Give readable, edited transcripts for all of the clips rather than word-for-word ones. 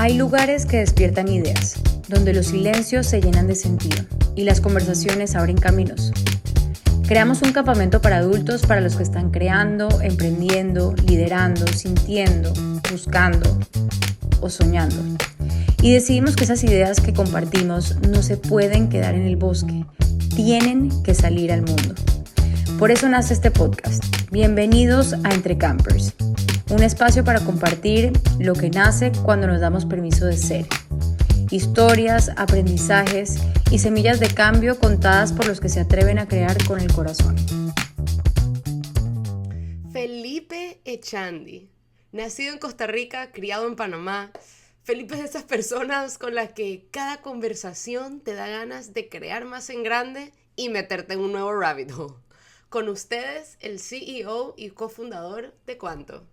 Hay lugares que despiertan ideas, donde los silencios se llenan de sentido y las conversaciones abren caminos. Creamos un campamento para adultos para los que están creando, emprendiendo, liderando, sintiendo, buscando o soñando. Y decidimos que esas ideas que compartimos no se pueden quedar en el bosque, tienen que salir al mundo. Por eso nace este podcast. Bienvenidos a Entre Campers, un espacio para compartir lo que nace cuando nos damos permiso de ser. Historias, aprendizajes y semillas de cambio contadas por los que se atreven a crear con el corazón. Felipe Echandi, nacido en Costa Rica, criado en Panamá. Felipe es de esas personas con las que cada conversación te da ganas de crear más en grande y meterte en un nuevo rabbit hole. Con ustedes, el CEO y cofundador de Quanto.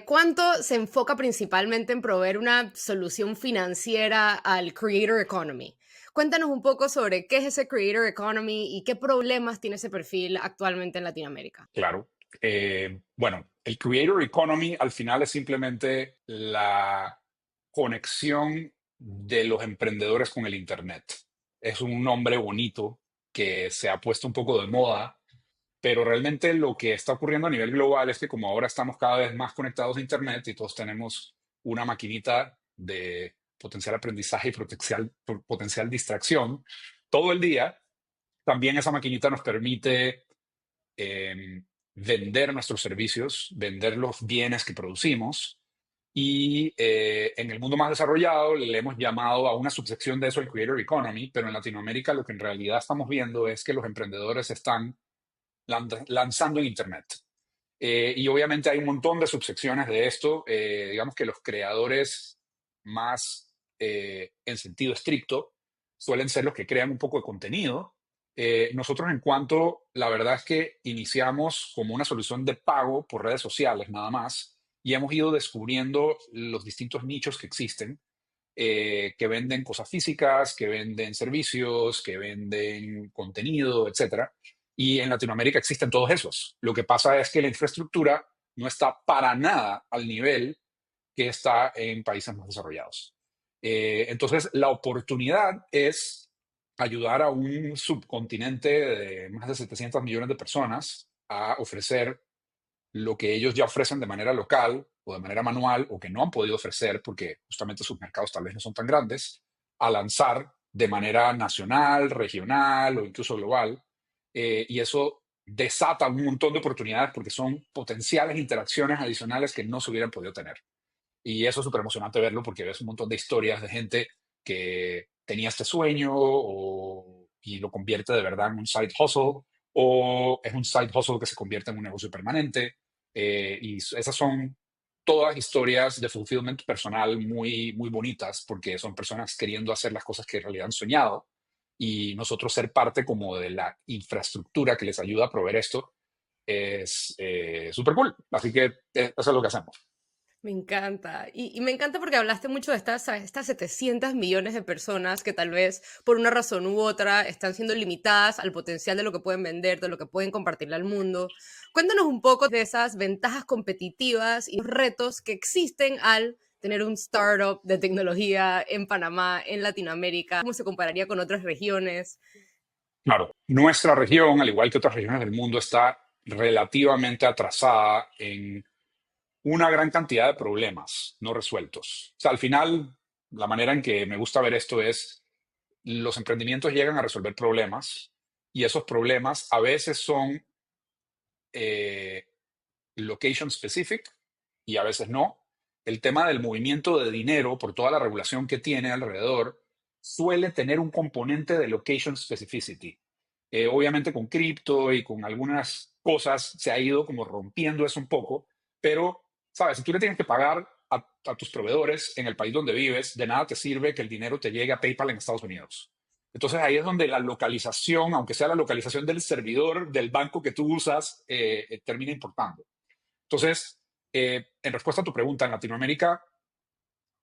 Quanto se enfoca principalmente en proveer una solución financiera al Creator Economy. Cuéntanos un poco sobre qué es ese Creator Economy y qué problemas tiene ese perfil actualmente en Latinoamérica. Claro. Bueno, el Creator Economy al final es simplemente la conexión de los emprendedores con el Internet. Es un nombre bonito que se ha puesto un poco de moda, pero realmente lo que está ocurriendo a nivel global es que como ahora estamos cada vez más conectados a Internet y todos tenemos una maquinita de potencial aprendizaje y potencial distracción todo el día, también esa maquinita nos permite vender nuestros servicios, vender los bienes que producimos. Y en el mundo más desarrollado le hemos llamado a una subsección de eso el Creator Economy, pero en Latinoamérica lo que en realidad estamos viendo es que los emprendedores están lanzando en Internet. Y obviamente hay un montón de subsecciones de esto. Digamos que los creadores más en sentido estricto suelen ser los que crean un poco de contenido. Nosotros en Cuanto, la verdad es que iniciamos como una solución de pago por redes sociales nada más y hemos ido descubriendo los distintos nichos que existen, que venden cosas físicas, que venden servicios, que venden contenido, etcétera. Y en Latinoamérica existen todos esos. Lo que pasa es que la infraestructura no está para nada al nivel que está en países más desarrollados. Entonces, la oportunidad es ayudar a un subcontinente de más de 700 millones de personas a ofrecer lo que ellos ya ofrecen de manera local o de manera manual o que no han podido ofrecer porque justamente sus mercados tal vez no son tan grandes, a lanzar de manera nacional, regional o incluso global. Y eso desata un montón de oportunidades porque son potenciales interacciones adicionales que no se hubieran podido tener. Y eso es súper emocionante verlo porque ves un montón de historias de gente que tenía este sueño y lo convierte de verdad en un side hustle o es un side hustle que se convierte en un negocio permanente. Y esas son todas historias de fulfillment personal muy, muy bonitas porque son personas queriendo hacer las cosas que en realidad han soñado y nosotros ser parte como de la infraestructura que les ayuda a proveer esto es súper cool. Así que eso es lo que hacemos. Me encanta. Y me encanta porque hablaste mucho de estas 700 millones de personas que tal vez por una razón u otra están siendo limitadas al potencial de lo que pueden vender, de lo que pueden compartirle al mundo. Cuéntanos un poco de esas ventajas competitivas y retos que existen al tener un startup de tecnología en Panamá, en Latinoamérica. ¿Cómo se compararía con otras regiones? Claro, nuestra región, al igual que otras regiones del mundo, está relativamente atrasada en una gran cantidad de problemas no resueltos. O sea, al final, la manera en que me gusta ver esto es, los emprendimientos llegan a resolver problemas y esos problemas a veces son eh, location specific y a veces no. El tema del movimiento de dinero, por toda la regulación que tiene alrededor, suele tener un componente de location specificity. Obviamente con cripto y con algunas cosas se ha ido como rompiendo eso un poco, pero, ¿sabes? Si tú le tienes que pagar a tus proveedores en el país donde vives, de nada te sirve que el dinero te llegue a PayPal en Estados Unidos. Entonces ahí es donde la localización, aunque sea la localización del servidor del banco que tú usas, termina importando. Entonces, en respuesta a tu pregunta, en Latinoamérica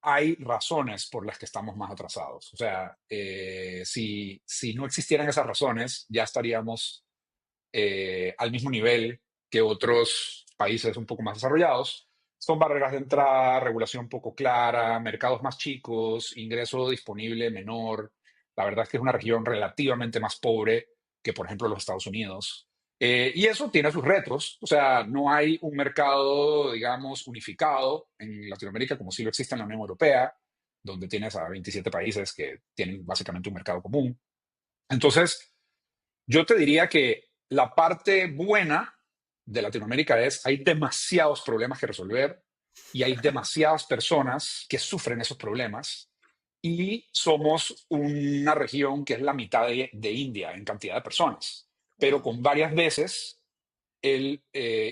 hay razones por las que estamos más atrasados. O sea, si no existieran esas razones, ya estaríamos al mismo nivel que otros países un poco más desarrollados. son barreras de entrada, regulación poco clara, mercados más chicos, ingreso disponible menor. La verdad es que es una región relativamente más pobre que, por ejemplo, los Estados Unidos. Y eso tiene sus retos. O sea, no hay un mercado, digamos, unificado en Latinoamérica como sí lo existe en la Unión Europea, donde tienes a 27 países que tienen básicamente un mercado común. Entonces, yo te diría que la parte buena de Latinoamérica es hay demasiados problemas que resolver y hay demasiadas personas que sufren esos problemas y somos una región que es la mitad de India en cantidad de personas, pero Wow. con varias veces el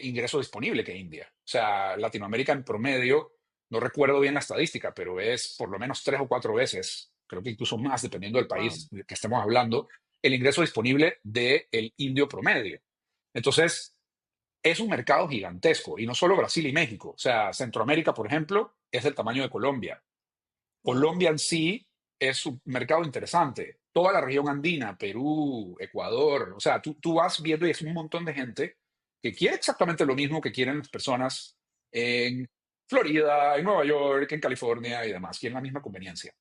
ingreso disponible que India. O sea, Latinoamérica en promedio, no recuerdo bien la estadística, pero es por lo menos 3 o 4 veces, creo que incluso más, dependiendo del Wow. país que estemos hablando, el ingreso disponible del indio promedio. Entonces, es un mercado gigantesco, y no solo Brasil y México. O sea, Centroamérica, por ejemplo, es del tamaño de Colombia. Wow. Colombia en sí es un mercado interesante. Toda la región andina, Perú, Ecuador, o sea, tú vas viendo y es un montón de gente que quiere exactamente lo mismo que quieren las personas en Florida, en Nueva York, en California y demás, quieren la misma conveniencia.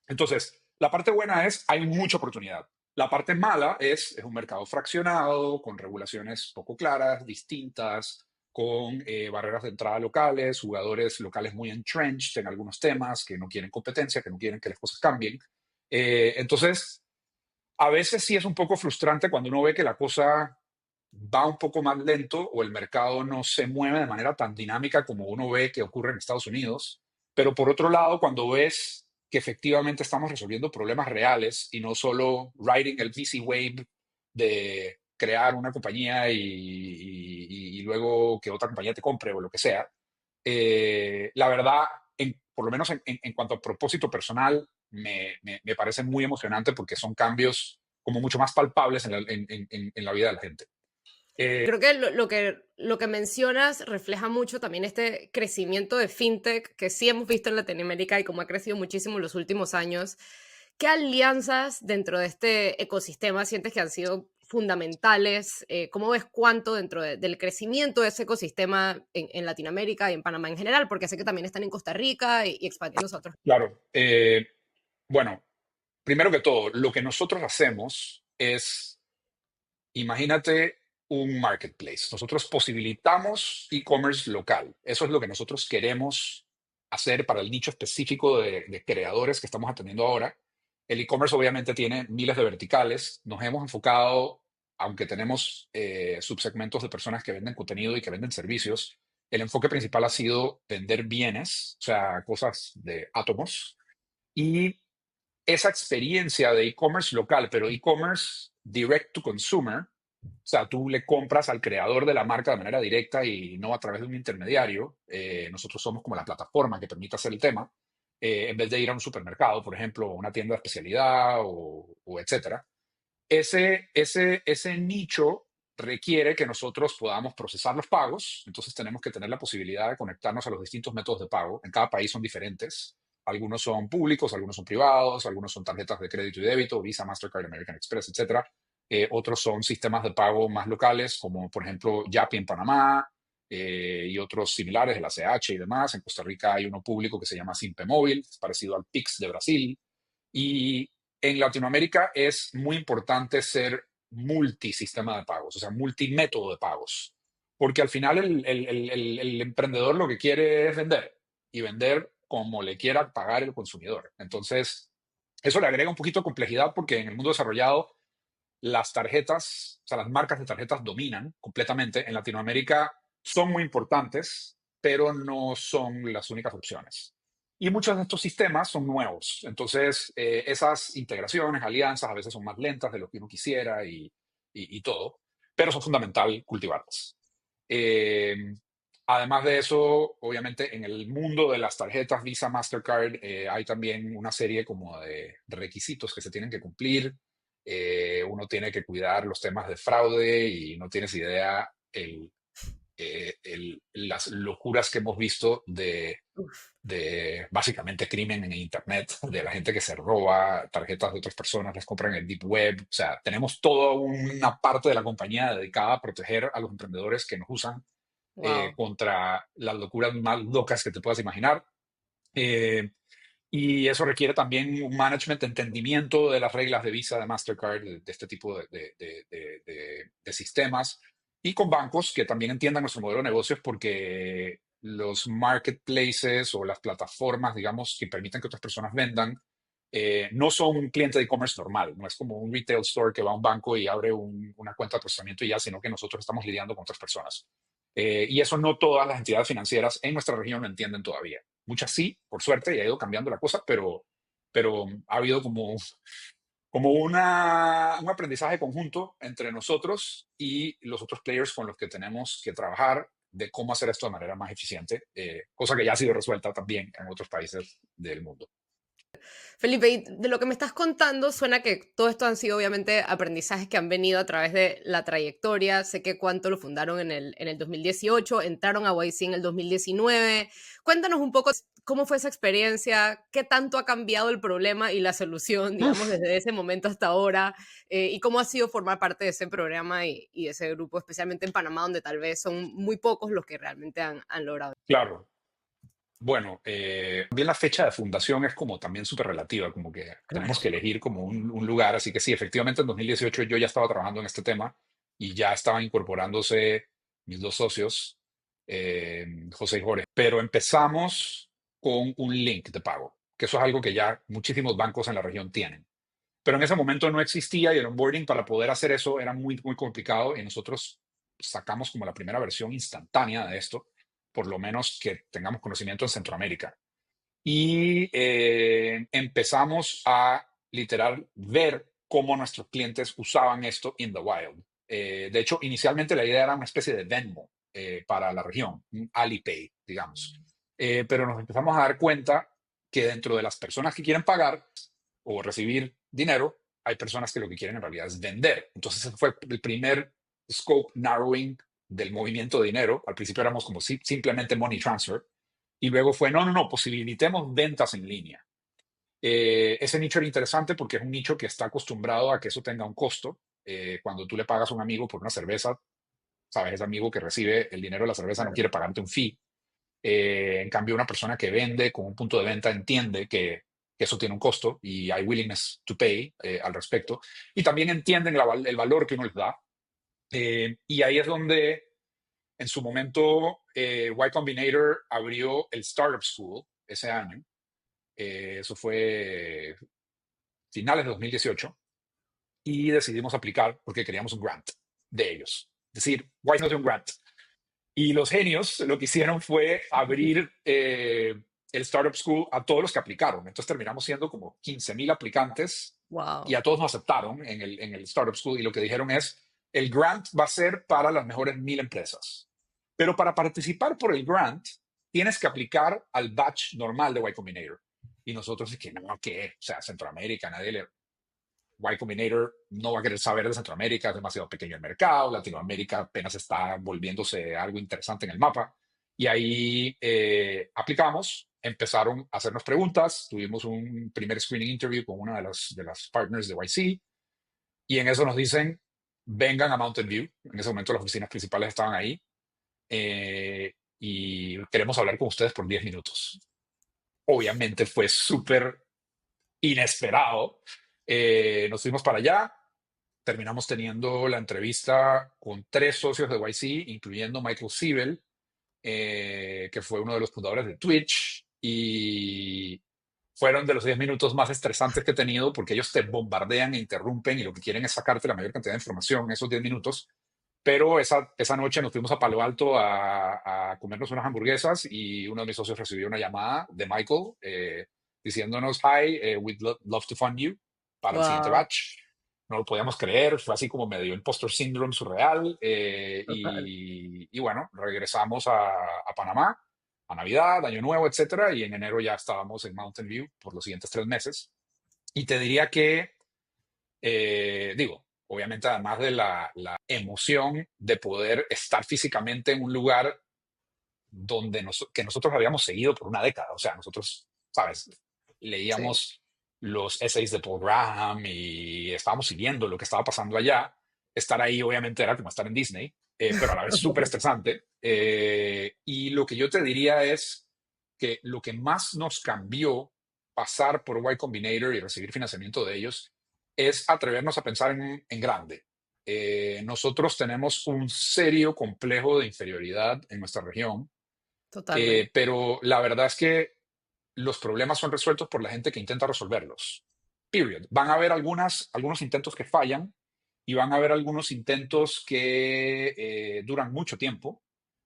Entonces, la parte buena es, hay mucha oportunidad. La parte mala es un mercado fraccionado, con regulaciones poco claras, distintas, con barreras de entrada locales, jugadores locales muy entrenched en algunos temas, que no quieren competencia, que no quieren que las cosas cambien. Entonces, a veces sí es un poco frustrante cuando uno ve que la cosa va un poco más lento o el mercado no se mueve de manera tan dinámica como uno ve que ocurre en Estados Unidos. Pero por otro lado, cuando ves que efectivamente estamos resolviendo problemas reales y no solo riding el VC wave de crear una compañía y luego que otra compañía te compre o lo que sea, la verdad, por lo menos en cuanto a propósito personal, me parece muy emocionante porque son cambios como mucho más palpables en la vida de la gente. Eh, Creo que lo que mencionas refleja mucho también este crecimiento de fintech que sí hemos visto en Latinoamérica y como ha crecido muchísimo en los últimos años. ¿Qué alianzas dentro de este ecosistema sientes que han sido fundamentales? ¿Cómo ves cuánto dentro del crecimiento de ese ecosistema en Latinoamérica y en Panamá en general? Porque sé que también están en Costa Rica y expandiéndose a otros. claro, bueno, primero que todo, lo que nosotros hacemos es, imagínate un marketplace. Nosotros posibilitamos e-commerce local. Eso es lo que nosotros queremos hacer para el nicho específico de creadores que estamos atendiendo ahora. El e-commerce obviamente tiene miles de verticales. Nos hemos enfocado, aunque tenemos subsegmentos de personas que venden contenido y que venden servicios, el enfoque principal ha sido vender bienes, o sea, cosas de átomos. Y esa experiencia de e-commerce local, pero e-commerce direct to consumer, o sea, tú le compras al creador de la marca de manera directa y no a través de un intermediario. Nosotros somos como la plataforma que permite hacer el tema, en vez de ir a un supermercado, por ejemplo, o una tienda de especialidad o etcétera. Ese nicho requiere que nosotros podamos procesar los pagos, entonces tenemos que tener la posibilidad de conectarnos a los distintos métodos de pago. En cada país son diferentes. Algunos son públicos, algunos son privados, algunos son tarjetas de crédito y débito, Visa, Mastercard, American Express, etcétera. Otros son sistemas de pago más locales, como por ejemplo Yapi en Panamá, y otros similares, el ACH y demás. En Costa Rica hay uno público que se llama Simpe Móvil, es parecido al Pix de Brasil. Y en Latinoamérica es muy importante ser multisistema de pagos, o sea, multimétodo de pagos, porque al final el emprendedor lo que quiere es vender y vender como le quiera pagar el consumidor. Entonces, eso le agrega un poquito de complejidad porque en el mundo desarrollado las tarjetas, o sea, las marcas de tarjetas dominan completamente. En Latinoamérica son muy importantes, pero no son las únicas opciones. Y muchos de estos sistemas son nuevos. Entonces, esas integraciones, alianzas, a veces son más lentas de lo que uno quisiera y todo, pero son fundamental cultivarlas. Eh, Además de eso, obviamente, en el mundo de las tarjetas Visa, Mastercard, hay también una serie como de requisitos que se tienen que cumplir. Uno tiene que cuidar los temas de fraude y no tienes idea las locuras que hemos visto de básicamente crimen en Internet, de la gente que se roba tarjetas de otras personas, las compra en el Deep Web. O sea, tenemos toda una parte de la compañía dedicada a proteger a los emprendedores que nos usan Wow. contra las locuras más locas que te puedas imaginar. Eh, y eso requiere también un management, entendimiento de las reglas de Visa, de Mastercard, de este tipo de sistemas. Y con bancos que también entiendan nuestro modelo de negocios, porque los marketplaces o las plataformas, digamos, que permiten que otras personas vendan, no son un cliente de e-commerce normal. No es como un retail store que va a un banco y abre una cuenta de procesamiento y ya, sino que nosotros estamos lidiando con otras personas. Y eso no todas las entidades financieras en nuestra región lo entienden todavía. Muchas sí, por suerte, y ha ido cambiando la cosa, pero ha habido como un aprendizaje conjunto entre nosotros y los otros players con los que tenemos que trabajar de cómo hacer esto de manera más eficiente, cosa que ya ha sido resuelta también en otros países del mundo. Felipe, y de lo que me estás contando, suena que todo esto han sido obviamente aprendizajes que han venido a través de la trayectoria. Sé que Cuánto lo fundaron en el 2018, entraron a YC en el 2019. Cuéntanos un poco cómo fue esa experiencia, qué tanto ha cambiado el problema y la solución, digamos, Uf, desde ese momento hasta ahora, y cómo ha sido formar parte de ese programa y de ese grupo, especialmente en Panamá, donde tal vez son muy pocos los que realmente han logrado. claro. Bueno, también la fecha de fundación es como también súper relativa, como que Claro. tenemos que elegir como un lugar, así que sí, efectivamente en 2018 yo ya estaba trabajando en este tema y ya estaban incorporándose mis dos socios, José y Jorge, pero empezamos con un link de pago, que eso es algo que ya muchísimos bancos en la región tienen. Pero en ese momento no existía y el onboarding para poder hacer eso era muy, muy complicado y nosotros sacamos como la primera versión instantánea de esto, por lo menos que tengamos conocimiento en Centroamérica. Y empezamos a literal ver cómo nuestros clientes usaban esto in the wild. De hecho, inicialmente la idea era una especie de Venmo para la región, un Alipay, digamos. Pero nos empezamos a dar cuenta que dentro de las personas que quieren pagar o recibir dinero, hay personas que lo que quieren en realidad es vender. Entonces, ese fue el primer scope narrowing del movimiento de dinero. Al principio éramos como simplemente money transfer. Y luego fue, no, no, no, posibilitemos ventas en línea. Ese nicho era interesante porque es un nicho que está acostumbrado a que eso tenga un costo. Cuando tú le pagas a un amigo por una cerveza, sabes, ese amigo que recibe el dinero de la cerveza no quiere pagarte un fee. En cambio, una persona que vende con un punto de venta entiende que eso tiene un costo y hay willingness to pay al respecto. Y también entienden el valor que uno les da. Y ahí es donde en su momento Y Combinator abrió el Startup School ese año. Eso fue finales de 2018 y decidimos aplicar porque queríamos un grant de ellos. Es decir, why not un grant? Y los genios lo que hicieron fue abrir el Startup School a todos los que aplicaron. Entonces terminamos siendo como 15,000 aplicantes y Wow. a todos nos aceptaron en el Startup School y lo que dijeron es, el grant va a ser para las mejores 1,000 empresas. Pero para participar por el grant, tienes que aplicar al batch normal de Y Combinator. Y nosotros, es que no, ¿qué? O sea, Centroamérica, nadie le, Y Combinator no va a querer saber de Centroamérica, es demasiado pequeño el mercado, Latinoamérica apenas está volviéndose algo interesante en el mapa. Y ahí aplicamos, empezaron a hacernos preguntas, tuvimos un primer screening interview con una de las partners de YC, y en eso nos dicen, vengan a Mountain View, en ese momento las oficinas principales estaban ahí, y queremos hablar con ustedes por 10 minutos. Obviamente fue súper inesperado. Nos fuimos para allá, terminamos teniendo la entrevista con 3 socios de YC, incluyendo Michael Siebel, que fue uno de los fundadores de Twitch, y fueron de los 10 minutos más estresantes que he tenido porque ellos te bombardean e interrumpen y lo que quieren es sacarte la mayor cantidad de información en esos 10 minutos. Pero esa noche nos fuimos a Palo Alto a comernos unas hamburguesas y uno de mis socios recibió una llamada de Michael diciéndonos, hi, we'd love to fund you para el siguiente Wow. batch. No lo podíamos creer, fue así como medio impostor syndrome surreal. Total. Y bueno, regresamos a Panamá a Navidad, Año Nuevo, etcétera, y en enero ya estábamos en Mountain View por los siguientes 3 meses. Y te diría que, digo, obviamente además de la emoción de poder estar físicamente en un lugar que nosotros habíamos seguido por una década, o sea, nosotros, ¿sabes? Sí. Leíamos los essays de Paul Graham y estábamos siguiendo lo que estaba pasando allá. Estar ahí obviamente era como estar en Disney, pero a la vez súper estresante. Y lo que yo te diría es que lo que más nos cambió pasar por Y Combinator y recibir financiamiento de ellos es atrevernos a pensar en grande. Nosotros tenemos un serio complejo de inferioridad en nuestra región, Totalmente. pero la verdad es que los problemas son resueltos por la gente que intenta resolverlos. Period. Van a haber algunos intentos que fallan y van a haber algunos intentos que duran mucho tiempo.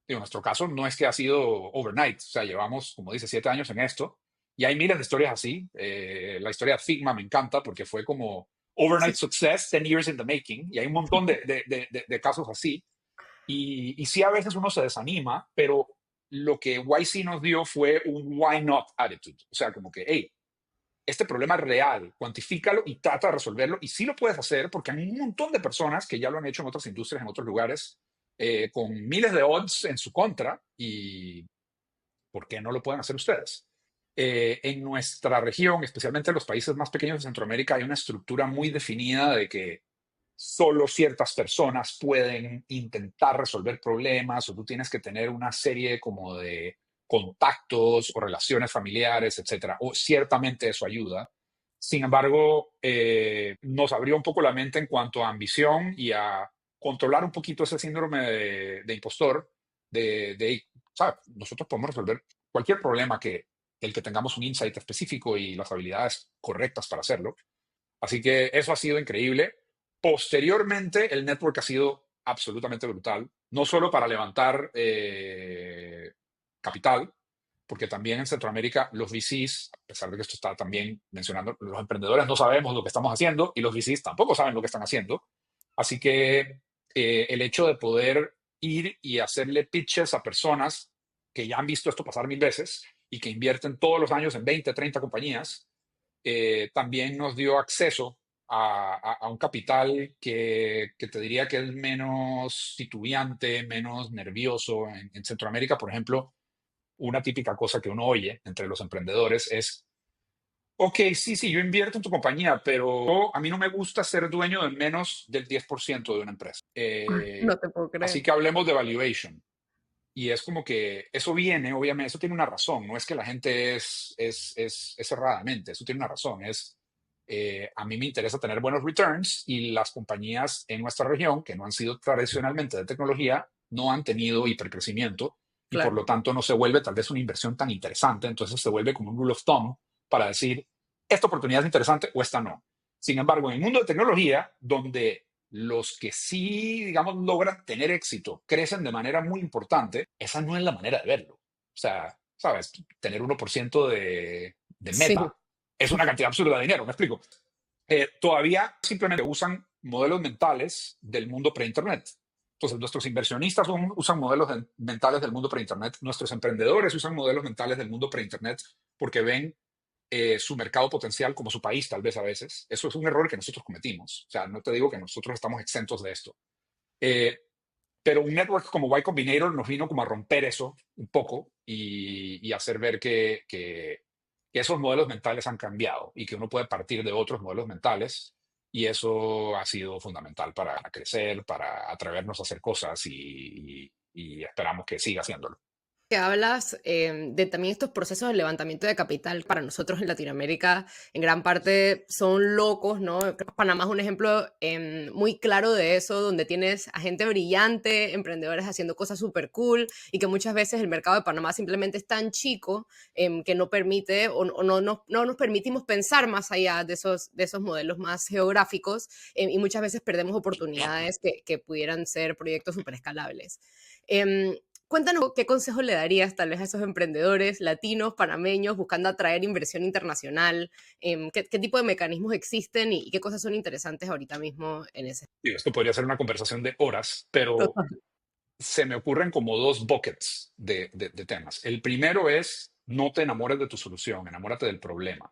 Digo, en nuestro caso no es que ha sido overnight, o sea, llevamos, como dice, 7 años en esto y hay miles de historias así. La historia de Figma me encanta porque fue como overnight Sí. success, 10 years in the making, y hay un montón de casos así. Y sí, a veces uno se desanima, pero lo que YC nos dio fue un why not attitude. O sea, como que, hey, este problema es real, cuantifícalo y trata de resolverlo. Y sí lo puedes hacer porque hay un montón de personas que ya lo han hecho en otras industrias, en otros lugares, con miles de odds en su contra. ¿Y por qué no lo pueden hacer ustedes? En nuestra región, especialmente en los países más pequeños de Centroamérica, hay una estructura muy definida de que solo ciertas personas pueden intentar resolver problemas o tú tienes que tener una serie como de contactos o relaciones familiares, etcétera. O ciertamente eso ayuda. Sin embargo, nos abrió un poco la mente en cuanto a ambición y a controlar un poquito ese síndrome de impostor, ¿sabes? Nosotros podemos resolver cualquier problema que el que tengamos un insight específico y las habilidades correctas para hacerlo. Así que eso ha sido increíble. Posteriormente, el network ha sido absolutamente brutal, no solo para levantar capital, porque también en Centroamérica los VCs, a pesar de que esto está también mencionando, los emprendedores no sabemos lo que estamos haciendo y los VCs tampoco saben lo que están haciendo. Así que el hecho de poder ir y hacerle pitches a personas que ya han visto esto pasar 1000 veces y que invierten todos los años en 20, 30 compañías, también nos dio acceso a un capital que te diría que es menos titubeante, menos nervioso. En Centroamérica, por ejemplo, una típica cosa que uno oye entre los emprendedores es, ok, sí, sí, yo invierto en tu compañía, pero a mí no me gusta ser dueño de menos del 10% de una empresa. No te puedo Así creer. que hablemos de valuation. Y es como que eso viene, obviamente, eso tiene una razón. No es que la gente es cerradamente, eso tiene una razón. A mí me interesa tener buenos returns y las compañías en nuestra región, que no han sido tradicionalmente de tecnología, no han tenido hipercrecimiento y por Claro. lo tanto no se vuelve tal vez una inversión tan interesante. Entonces se vuelve como un rule of thumb para decir, esta oportunidad es interesante o esta no. Sin embargo, en el mundo de tecnología, donde los que sí, digamos, logran tener éxito, crecen de manera muy importante, esa no es la manera de verlo. O sea, ¿sabes? Tener 1% de Sí, meta es una cantidad absurda de dinero, ¿me explico? Todavía simplemente usan modelos mentales del mundo pre-internet. Entonces, nuestros inversionistas usan modelos mentales del mundo pre-internet, nuestros emprendedores usan modelos mentales del mundo pre-internet porque ven su mercado potencial como su país, tal vez a veces. Eso es un error que nosotros cometimos. O sea, no te digo que nosotros estamos exentos de esto. Eh, pero un network como Y Combinator nos vino como a romper eso un poco y hacer ver que esos modelos mentales han cambiado y que uno puede partir de otros modelos mentales. Y eso ha sido fundamental para crecer, para atrevernos a hacer cosas y esperamos que siga haciéndolo. que hablas de también estos procesos de levantamiento de capital para nosotros en Latinoamérica, en gran parte son locos, ¿no? Creo que Panamá es un ejemplo muy claro de eso, donde tienes a gente brillante, emprendedores haciendo cosas súper cool y que muchas veces el mercado de Panamá simplemente es tan chico que no permite o no nos permitimos pensar más allá de esos modelos más geográficos y muchas veces perdemos oportunidades que pudieran ser proyectos súper escalables. Em, Cuéntanos qué consejo le darías tal vez a esos emprendedores latinos, panameños, buscando atraer inversión internacional. ¿Qué tipo de mecanismos existen y qué cosas son interesantes ahorita mismo en ese? Digo, esto podría ser una conversación de horas, pero se me ocurren como dos buckets de temas. El primero es no te enamores de tu solución, enamórate del problema.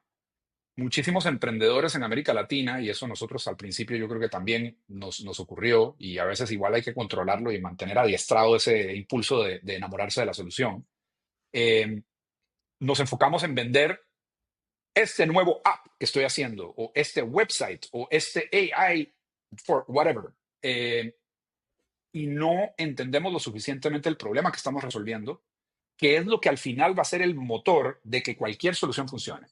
Muchísimos emprendedores en América Latina, y eso nosotros al principio yo creo que también nos ocurrió, y a veces igual hay que controlarlo y mantener adiestrado ese impulso de enamorarse de la solución. Eh, Nos enfocamos en vender este nuevo app que estoy haciendo, o este website, o este AI for whatever. y no entendemos lo suficientemente el problema que estamos resolviendo, que es lo que al final va a ser el motor de que cualquier solución funcione.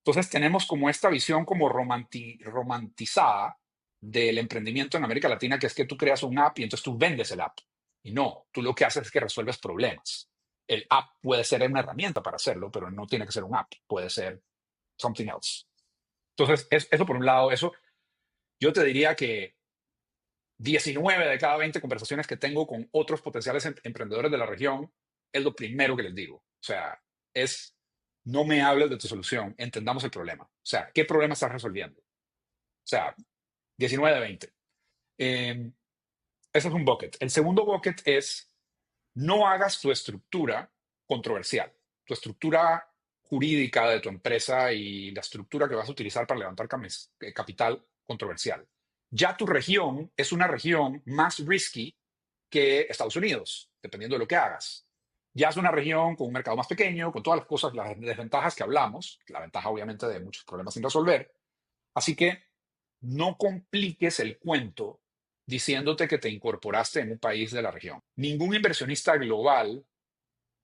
Entonces tenemos como esta visión como romantizada del emprendimiento en América Latina, que es que tú creas un app y entonces tú vendes el app. Y no, tú lo que haces es que resuelves problemas. El app puede ser una herramienta para hacerlo, pero no tiene que ser un app, puede ser something else. Entonces, eso por un lado, eso yo te diría que 19 de cada 20 conversaciones que tengo con otros potenciales emprendedores de la región es lo primero que les digo. O sea, es no me hables de tu solución, entendamos el problema. O sea, ¿qué problema estás resolviendo? O sea, 19 de 20. Eh, ese es un bucket. El segundo bucket es no hagas tu estructura controversial, tu estructura jurídica de tu empresa y la estructura que vas a utilizar para levantar capital controversial. Ya tu región es una región más risky que Estados Unidos, dependiendo de lo que hagas. Ya es una región con un mercado más pequeño, con todas las cosas, las desventajas que hablamos, la ventaja obviamente de muchos problemas sin resolver. Así que no compliques el cuento diciéndote que te incorporaste en un país de la región. Ningún inversionista global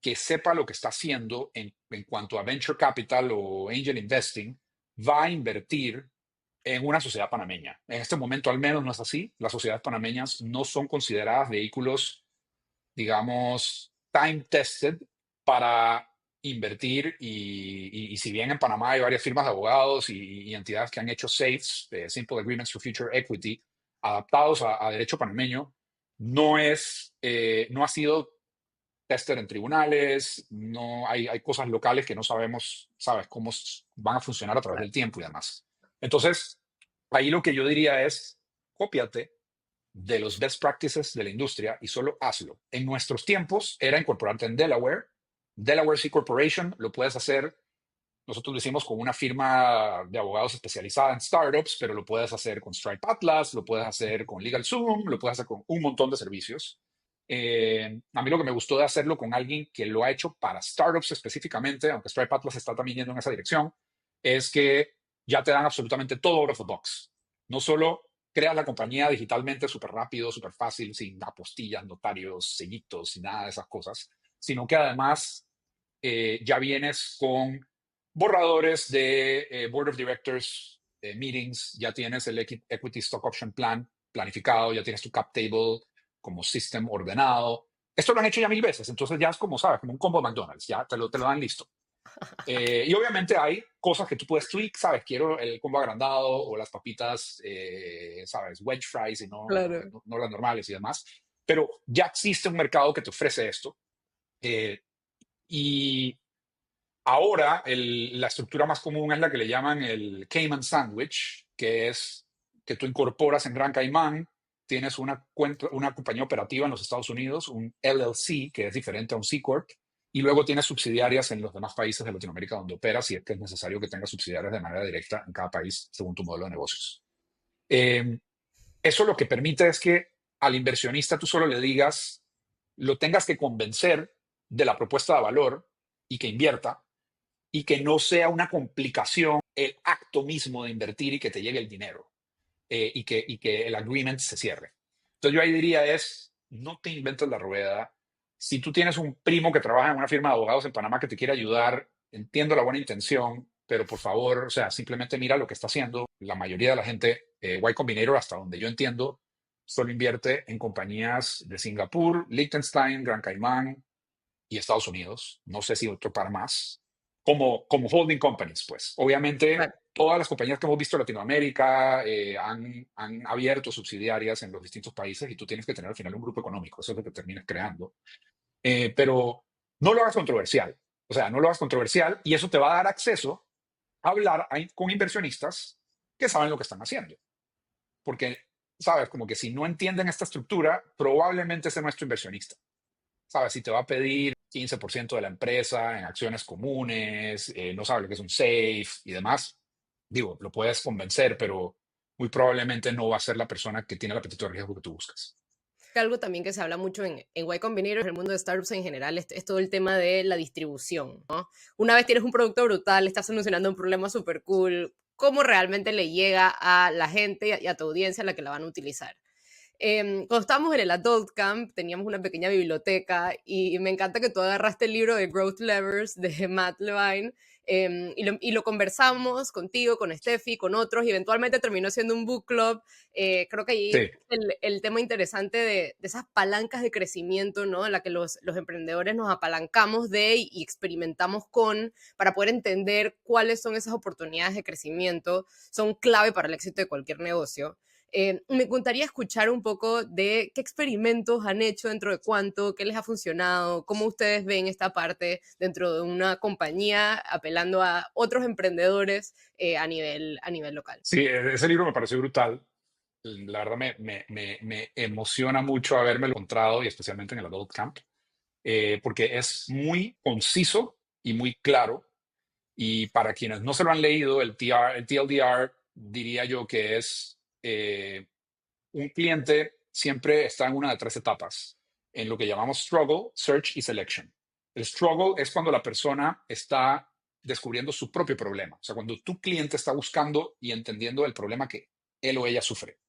que sepa lo que está haciendo en cuanto a venture capital o angel investing va a invertir en una sociedad panameña. En este momento al menos no es así. Las sociedades panameñas no son consideradas vehículos, digamos, time tested para invertir y si bien en Panamá hay varias firmas de abogados y entidades que han hecho SAFEs, Simple Agreements for Future Equity, adaptados a derecho panameño, no ha sido tester en tribunales, no hay cosas locales que no sabemos, sabes, cómo van a funcionar a través del tiempo y demás. Entonces, ahí lo que yo diría es, cópiate de los best practices de la industria y solo hazlo. En nuestros tiempos era incorporarte en Delaware. Delaware C Corporation lo puedes hacer, nosotros lo hicimos con una firma de abogados especializada en startups, pero lo puedes hacer con Stripe Atlas, lo puedes hacer con LegalZoom, lo puedes hacer con un montón de servicios. A mí lo que me gustó de hacerlo con alguien que lo ha hecho para startups específicamente, aunque Stripe Atlas está también yendo en esa dirección, es que ya te dan absolutamente todo out of the box. No solo creas la compañía digitalmente súper rápido, súper fácil, sin apostillas, notarios, sellitos, sin nada de esas cosas, sino que además ya vienes con borradores de Board of Directors, meetings, ya tienes el Equity Stock Option Plan planificado, ya tienes tu cap table como system ordenado. Esto lo han hecho ya 1000 veces, entonces ya es como, ¿sabes? Como un combo de McDonald's, ya te lo dan listo. Y obviamente hay cosas que tú puedes tweak, ¿sabes? Quiero el combo agrandado o las papitas, ¿sabes? Wedge fries y Claro. no las normales y demás. Pero ya existe un mercado que te ofrece esto. Y ahora la estructura más común es la que le llaman el Cayman Sandwich, que es que tú incorporas en Gran Caimán, tienes una compañía operativa en los Estados Unidos, un LLC, que es diferente a un C Corp, y luego tienes subsidiarias en los demás países de Latinoamérica donde operas, y es que es necesario que tengas subsidiarias de manera directa en cada país según tu modelo de negocios. Eh, Eso lo que permite es que al inversionista tú solo le digas, lo tengas que convencer de la propuesta de valor y que invierta, y que no sea una complicación el acto mismo de invertir y que te llegue el dinero y que el agreement se cierre. Entonces yo ahí diría es, no te inventes la rueda. Si tú tienes un primo que trabaja en una firma de abogados en Panamá que te quiere ayudar, entiendo la buena intención, pero por favor, o sea, simplemente mira lo que está haciendo. La mayoría de la gente, Y Combinator, hasta donde yo entiendo, solo invierte en compañías de Singapur, Liechtenstein, Gran Caimán y Estados Unidos. No sé si otro par más como holding companies, pues. Obviamente, Claro. todas las compañías que hemos visto en Latinoamérica han abierto subsidiarias en los distintos países y tú tienes que tener al final un grupo económico, eso es lo que terminas creando. Pero no lo hagas controversial, o sea, no lo hagas controversial y eso te va a dar acceso a hablar con inversionistas que saben lo que están haciendo. Porque, sabes, como que si no entienden esta estructura, probablemente ese no es nuestro inversionista. ¿Sabes? Si te va a pedir 15% de la empresa en acciones comunes, no sabe lo que es un SAFE y demás, digo, lo puedes convencer, pero muy probablemente no va a ser la persona que tiene el apetito de riesgo que tú buscas. Que algo también que se habla mucho en Y Combinator, en el mundo de startups en general, es todo el tema de la distribución, ¿no? Una vez tienes un producto brutal, estás solucionando un problema súper cool, ¿cómo realmente le llega a la gente y a tu audiencia a la que la van a utilizar? Cuando estábamos en el Adult Camp, teníamos una pequeña biblioteca y me encanta que tú agarraste el libro de Growth Levers de Matt Levine y lo conversamos contigo, con Steffi, con otros, y eventualmente terminó siendo un book club. Creo que ahí Sí, el tema interesante de esas palancas de crecimiento, ¿no? En la que los emprendedores nos apalancamos de y experimentamos con para poder entender cuáles son esas oportunidades de crecimiento, son clave para el éxito de cualquier negocio. Me gustaría escuchar un poco de qué experimentos han hecho dentro de cuánto, qué les ha funcionado, cómo ustedes ven esta parte dentro de una compañía apelando a otros emprendedores a nivel local. sí, ese libro me pareció brutal. La verdad me emociona mucho haberme encontrado y especialmente en el Adult Camp, porque es muy conciso y muy claro. Y para quienes no se lo han leído, el TLDR diría yo que es un cliente siempre está en una de tres etapas, en lo que llamamos struggle, search y selection. El struggle es cuando la persona está descubriendo su propio problema, o sea, cuando tu cliente está buscando y entendiendo el problema que él o ella sufre.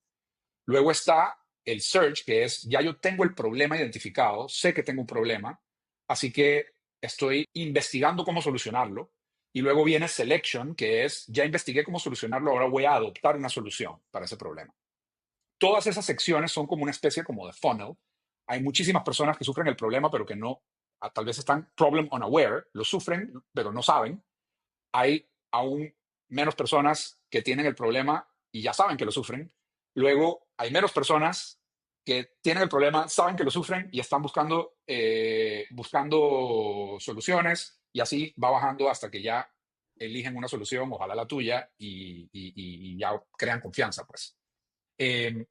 Luego está el search, que es ya yo tengo el problema identificado, sé que tengo un problema, así que estoy investigando cómo solucionarlo. Y luego viene selection, que es ya investigué cómo solucionarlo, ahora voy a adoptar una solución para ese problema. Todas esas secciones son como una especie como de funnel. Hay muchísimas personas que sufren el problema, pero que no, tal vez están problem unaware, lo sufren, pero no saben. Hay aún menos personas que tienen el problema y ya saben que lo sufren. Luego hay menos personas que tienen el problema, saben que lo sufren y están buscando soluciones, y así va bajando hasta que ya eligen una solución, ojalá la tuya, y ya crean confianza, pues. Eh,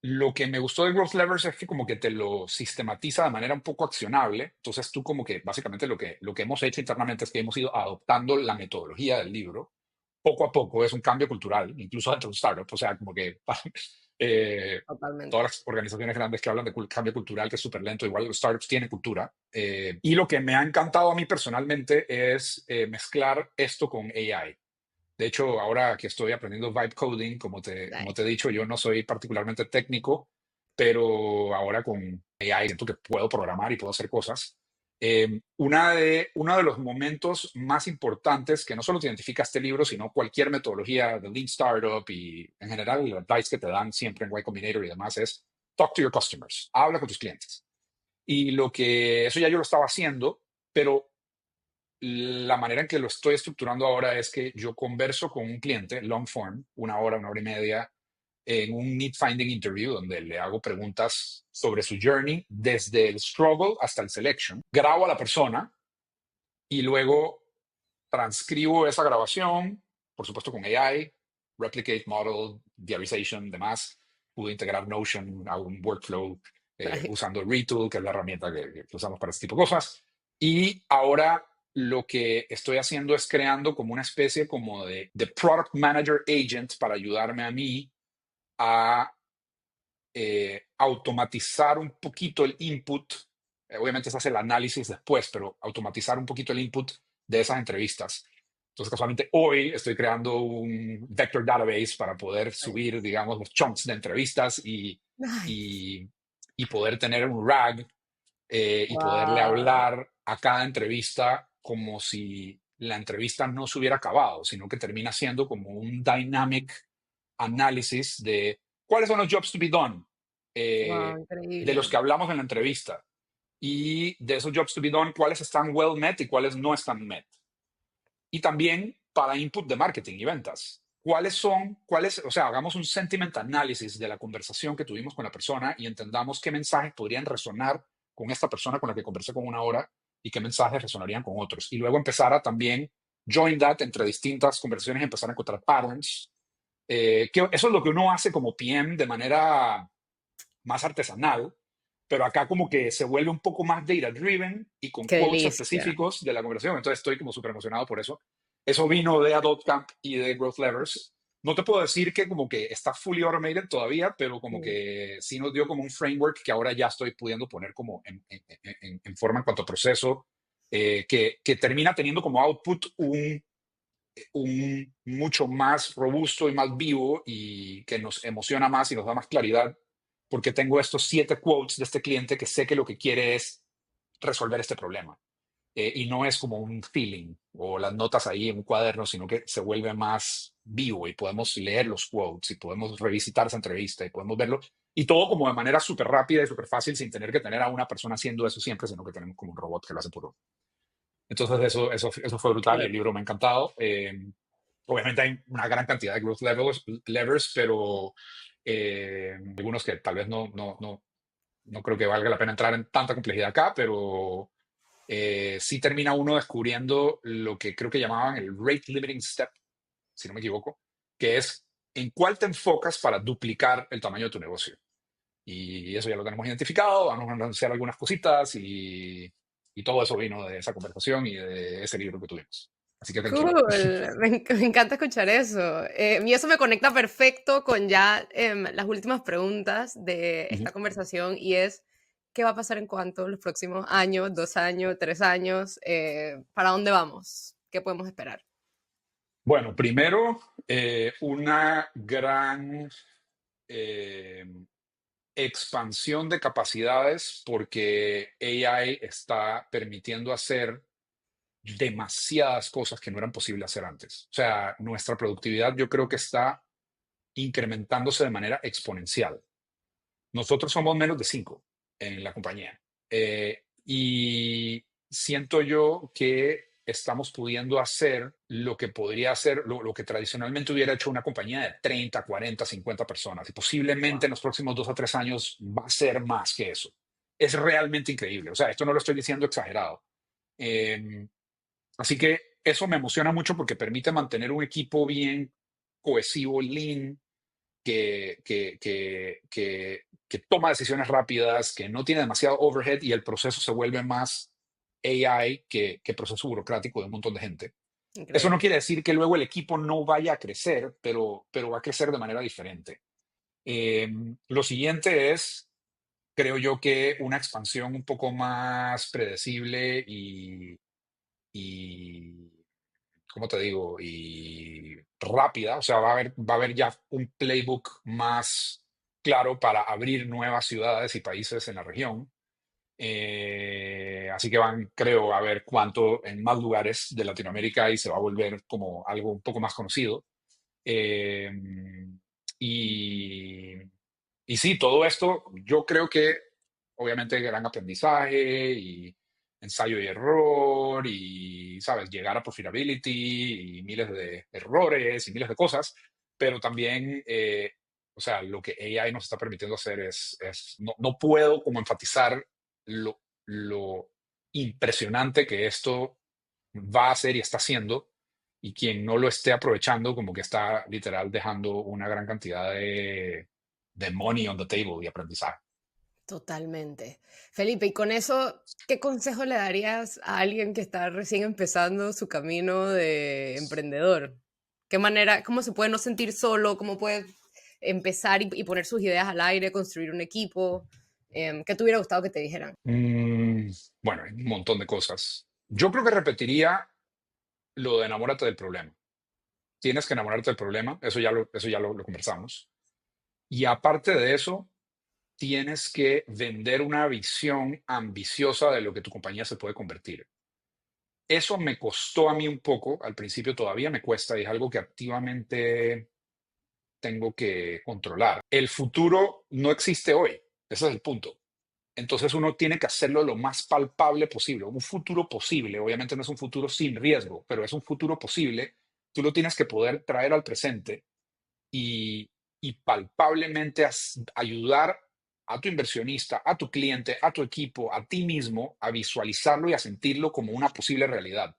lo que me gustó de Growth Levers es que como que te lo sistematiza de manera un poco accionable. Entonces tú como que básicamente lo que hemos hecho internamente es que hemos ido adoptando la metodología del libro poco a poco. Es un cambio cultural, incluso dentro de un startup. O sea, como que eh, todas Totalmente. las organizaciones grandes que hablan de cambio cultural, que es súper lento, igual los startups tienen cultura. Y lo que me ha encantado a mí personalmente es mezclar esto con AI. De hecho, ahora que estoy aprendiendo vibe coding, como te he Nice. dicho, yo no soy particularmente técnico, pero ahora con AI siento que puedo programar y puedo hacer cosas. Uno de los momentos más importantes que no solo te identifica este libro, sino cualquier metodología de Lean Startup y en general el advice que te dan siempre en Y Combinator y demás es talk to your customers, habla con tus clientes. Y eso ya yo lo estaba haciendo, pero la manera en que lo estoy estructurando ahora es que yo converso con un cliente, long form, una hora y media, en un need finding interview donde le hago preguntas sobre su journey desde el struggle hasta el selection. Grabo a la persona y luego transcribo esa grabación, por supuesto con AI, replicate model, diarization, demás. Pude integrar Notion a un workflow Nice. usando Retool, que es la herramienta que usamos para este tipo de cosas. Y ahora lo que estoy haciendo es creando como una especie como de product manager agent para ayudarme a mí a automatizar un poquito el input. Obviamente se hace el análisis después, pero automatizar un poquito el input de esas entrevistas. Entonces, casualmente hoy estoy creando un vector database para poder subir, digamos, los chunks de entrevistas Nice. y, y poder tener un RAG, y poderle Wow. hablar a cada entrevista como si la entrevista no se hubiera acabado, sino que termina siendo como un dynamic análisis de cuáles son los jobs to be done, Wow, de los increíble. que hablamos en la entrevista, y de esos jobs to be done, cuáles están well met y cuáles no están met. Y también para input de marketing y ventas. O sea, hagamos un sentiment analysis de la conversación que tuvimos con la persona y entendamos qué mensajes podrían resonar con esta persona con la que conversé con una hora y qué mensajes resonarían con otros. Y luego empezar a también join that entre distintas conversaciones y empezar a encontrar patterns. Que eso es lo que uno hace como PM de manera más artesanal, pero acá como que se vuelve un poco más data driven y con Qué quotes delicia. específicos de la conversación. Entonces estoy como súper emocionado por eso. Eso vino de Adopt Camp y de Growth Levers. No te puedo decir que como que está fully automated todavía, pero como Mm. que sí nos dio como un framework que ahora ya estoy pudiendo poner como en forma en cuanto a proceso, que termina teniendo como output un mucho más robusto y más vivo y que nos emociona más y nos da más claridad porque tengo estos 7 quotes de este cliente que sé que lo que quiere es resolver este problema. Y no es como un feeling o las notas ahí en un cuaderno, sino que se vuelve más vivo y podemos leer los quotes y podemos revisitar esa entrevista y podemos verlo. Y todo como de manera súper rápida y súper fácil sin tener que tener a una persona haciendo eso siempre, sino que tenemos como un robot que lo hace por uno. Entonces eso fue brutal y el Claro. libro me ha encantado. Obviamente hay una gran cantidad de levers, pero algunos que tal vez no creo que valga la pena entrar en tanta complejidad acá, pero sí termina uno descubriendo lo que creo que llamaban el rate limiting step, si no me equivoco, que es en cuál te enfocas para duplicar el tamaño de tu negocio. Y eso ya lo tenemos identificado, vamos a anunciar algunas cositas y todo eso vino de esa conversación y de ese libro que tuvimos. Así que thank you. Cool, me encanta escuchar eso. Y eso me conecta perfecto con ya las últimas preguntas de Ujú. esta conversación y es, ¿qué va a pasar en cuanto los próximos años, 2 años, 3 años? ¿Para dónde vamos? ¿Qué podemos esperar? Bueno, primero, una gran eh, expansión de capacidades porque AI está permitiendo hacer demasiadas cosas que no eran posibles hacer antes. O sea, nuestra productividad yo creo que está incrementándose de manera exponencial. Nosotros somos menos de 5 en la compañía. Y siento yo que estamos pudiendo hacer lo que podría hacer, lo que tradicionalmente hubiera hecho una compañía de 30, 40, 50 personas. Y posiblemente en los próximos 2 a 3 años va a ser más que eso. Es realmente increíble. O sea, esto no lo estoy diciendo exagerado. Eh, Así que eso me emociona mucho porque permite mantener un equipo bien cohesivo, lean, que toma decisiones rápidas, que no tiene demasiado overhead y el proceso se vuelve más AI que proceso burocrático de un montón de gente. Eso no Increíble. quiere decir que luego el equipo no vaya a crecer, pero va a crecer de manera diferente. Lo siguiente es, creo yo, que una expansión un poco más predecible y ¿cómo te digo? Y rápida, o sea, va a haber ya un playbook más claro para abrir nuevas ciudades y países en la región. Así que van, creo, a ver cuánto en más lugares de Latinoamérica y se va a volver como algo un poco más conocido. Eh, y, y sí, todo esto, yo creo que obviamente gran aprendizaje y ensayo y error y, ¿sabes? Llegar a profitability y miles de errores y miles de cosas, pero también, o sea, lo que AI nos está permitiendo hacer no puedo como enfatizar lo impresionante que esto va a hacer y está haciendo, y quien no lo esté aprovechando como que está literal dejando una gran cantidad de money on the table y aprendizaje. Totalmente. Felipe, y con eso, ¿qué consejo le darías a alguien que está recién empezando su camino de emprendedor? ¿Qué manera, cómo se puede no sentir solo? ¿Cómo puede empezar y poner sus ideas al aire, construir un equipo? ¿Qué te hubiera gustado que te dijeran? Mm, bueno, hay un montón de cosas. Yo creo que repetiría lo de enamórate del problema. Tienes que enamorarte del problema, eso ya lo conversamos. Y aparte de eso, tienes que vender una visión ambiciosa de lo que tu compañía se puede convertir. Eso me costó a mí un poco, al principio todavía me cuesta y es algo que activamente tengo que controlar. El futuro no existe hoy, ese es el punto. Entonces uno tiene que hacerlo lo más palpable posible. Un futuro posible, obviamente no es un futuro sin riesgo, pero es un futuro posible. Tú lo tienes que poder traer al presente y palpablemente ayudar a tu inversionista, a tu cliente, a tu equipo, a ti mismo, a visualizarlo y a sentirlo como una posible realidad.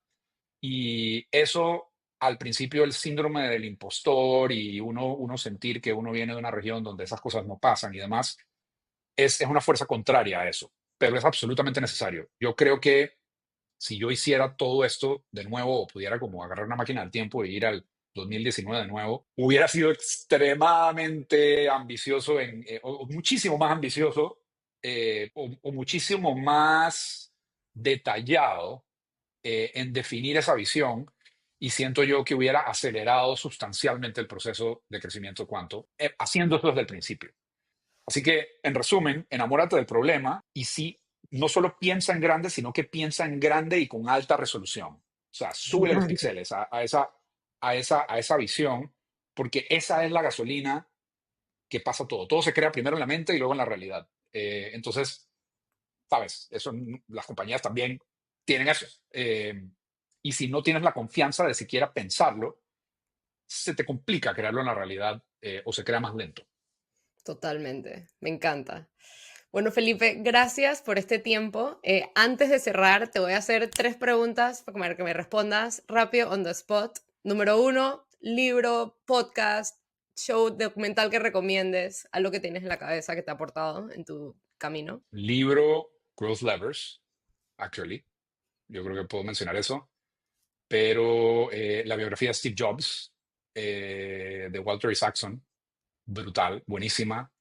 Y eso, al principio, el síndrome del impostor y uno sentir que uno viene de una región donde esas cosas no pasan y demás, es una fuerza contraria a eso, pero es absolutamente necesario. Yo creo que si yo hiciera todo esto de nuevo o pudiera como agarrar una máquina del tiempo e ir al 2019 de nuevo, hubiera sido extremadamente ambicioso, o muchísimo más ambicioso, o muchísimo más detallado en definir esa visión, y siento yo que hubiera acelerado sustancialmente el proceso de crecimiento cuanto, haciendo esto desde el principio. Así que, en resumen, enamórate del problema y sí, no solo piensa en grande, sino que piensa en grande y con alta resolución. O sea, Me súbele los encanta. píxeles a esa visión, porque esa es la gasolina que pasa todo. Todo se crea primero en la mente y luego en la realidad. Entonces, sabes, eso las compañías también tienen eso. Y si no tienes la confianza de siquiera pensarlo, se te complica crearlo en la realidad o se crea más lento. Totalmente, me encanta. Bueno, Felipe, gracias por este tiempo. Antes de cerrar, te voy a hacer 3 preguntas para que me respondas rápido, on the spot. Número 1, libro, podcast, show, documental que recomiendes, algo que tienes en la cabeza que te ha aportado en tu camino. Libro Growth Levers, actually. Yo creo que puedo mencionar eso. Pero la biografía de Steve Jobs, de Walter Isaacson, brutal, buenísima.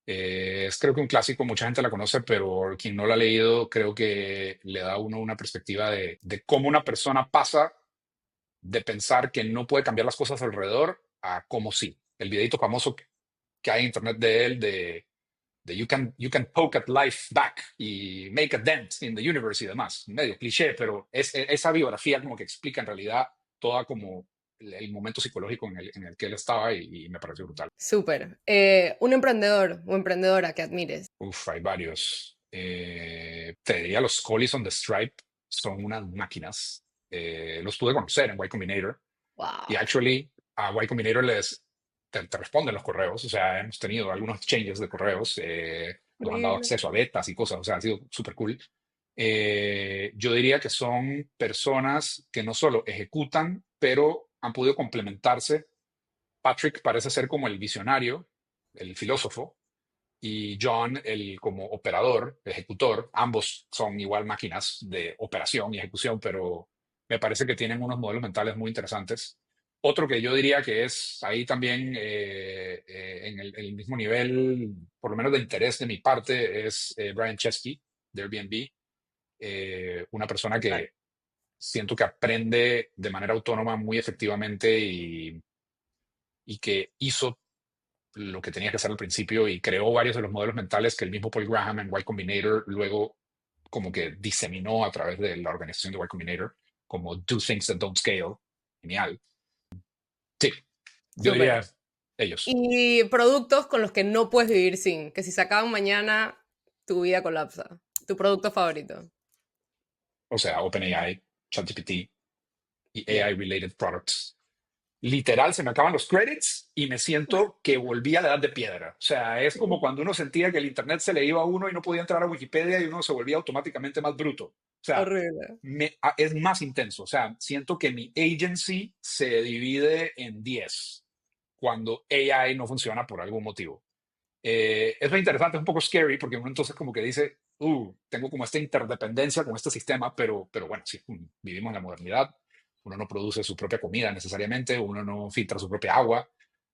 Es creo que un clásico, mucha gente la conoce, pero quien no la ha leído, creo que le da a uno una perspectiva de cómo una persona pasa de pensar que no puede cambiar las cosas alrededor a cómo sí. El videito famoso que hay en internet de él, de you can poke at life back y make a dent in the universe y demás. Medio cliché, pero esa biografía como que explica en realidad toda como el momento psicológico en el que él estaba y me pareció brutal. Súper. Un emprendedor o emprendedora que admires. Uf, hay varios. Te diría los Collies on the Stripe son unas máquinas. Los pude conocer en Y Combinator y Wow. actually a Y Combinator te responden los correos. O sea, hemos tenido algunos exchanges de correos. Nos han dado Increíble. acceso a betas y cosas. O sea, ha sido súper cool. Yo diría que son personas que no solo ejecutan, pero han podido complementarse. Patrick parece ser como el visionario, el filósofo, y John, el como operador, ejecutor. Ambos son igual máquinas de operación y ejecución, pero me parece que tienen unos modelos mentales muy interesantes. Otro que yo diría que es ahí también en el mismo nivel, por lo menos de interés de mi parte, es Brian Chesky, de Airbnb. Una persona Total. que siento que aprende de manera autónoma muy efectivamente y que hizo lo que tenía que hacer al principio y creó varios de los modelos mentales que el mismo Paul Graham en Y Combinator luego como que diseminó a través de la organización de Y Combinator, como Do Things That Don't Scale. Genial. Sí, yo Súper. diría ellos. Y productos con los que no puedes vivir sin, que si se acaban mañana, tu vida colapsa. Tu producto favorito. O sea, OpenAI, ChatGPT y Bien. AI-related products. Literal, se me acaban los credits y me siento que volví a la edad de piedra. O sea, es como cuando uno sentía que el internet se le iba a uno y no podía entrar a Wikipedia y uno se volvía automáticamente más bruto. O sea, Horrible. es más intenso. O sea, siento que mi agency se divide en 10 cuando AI no funciona por algún motivo. Es muy interesante, es un poco scary porque uno entonces como que dice, tengo como esta interdependencia con este sistema, pero bueno, sí, vivimos en la modernidad, uno no produce su propia comida necesariamente, uno no filtra su propia agua,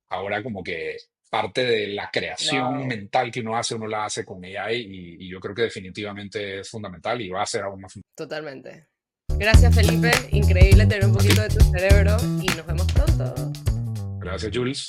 ahora como que parte de la creación Wow. mental que uno hace, uno la hace con AI y yo creo que definitivamente es fundamental y va a ser aún más fundamental. Totalmente. Gracias, Felipe. Increíble tener un A ti, poquito de tu cerebro y nos vemos pronto. gracias Jules.